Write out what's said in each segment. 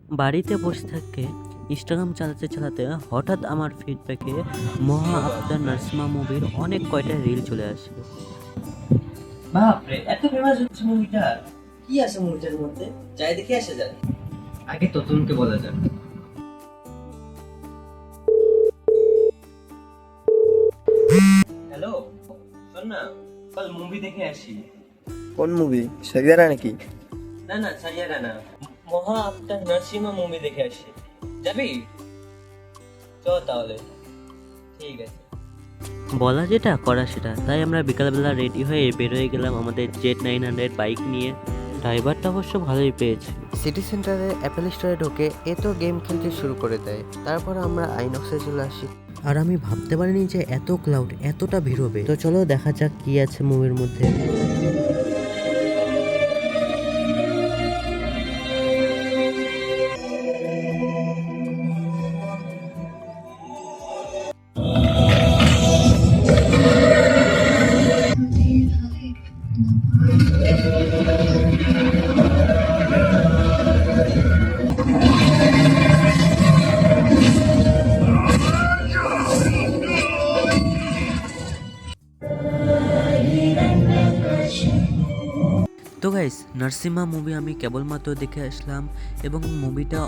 বাড়িতে বসে থেকে ইনস্টাগ্রাম চালাতে চালাতে হঠাৎ আমার ফিডব্যাকে মহা আফতার নার্সিমা মুভির অনেক কয়টা রিল চলে আসে। বাপরে, এত ফেমাস হচ্ছে মুভিটা। কি আছে মুভিটার মধ্যে? যাই দেখে আসা যাক। আগে ততনকে বলা যাক। হ্যালো, শোন না, চল মুভি দেখে আসি। কোন মুভি? সারিয়ারা নাকি? না না, সারিয়ারা না, মহা আফতার নার্সিমা মুভি দেখে আসি। যাবি? চল তাহলে। ঠিক আছে। বলা যেটা করা সেটা, তাই আমরা বিকালবেলা রেডি হয়ে বেরোয় গেলাম আমাদের Z900 বাইক নিয়ে। ড্রাইভারটা অবশ্য ভালোই পেয়েছে। সিটি সেন্টারে অ্যাপেল স্টোরে ঢোকে এ তো গেম খেলতে শুরু করে দেয়। তারপর আমরা আইনক্সে চলে আসি। আর আমি ভাবতে পারিনি যে এত ক্লাউড, এতটা ভিড় হবে। তো চলো দেখা যাক কি আছে মুভির মধ্যে। তো গাইস, নার্সিমা মুভি আমি কেবলমাত্র দেখে আসলাম এবং মুভিটা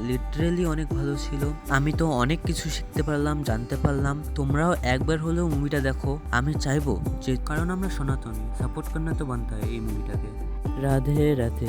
লিটারেলি অনেক ভালো ছিল। আমি তো অনেক কিছু শিখতে পারলাম, জানতে পারলাম। তোমরাও একবার হলেও মুভিটা দেখো। আমি চাইবো যে, কারণ আমরা সনাতনী, সাপোর্ট করনা তো বানতে হয় এই মুভিটাকে। রাধে রাধে।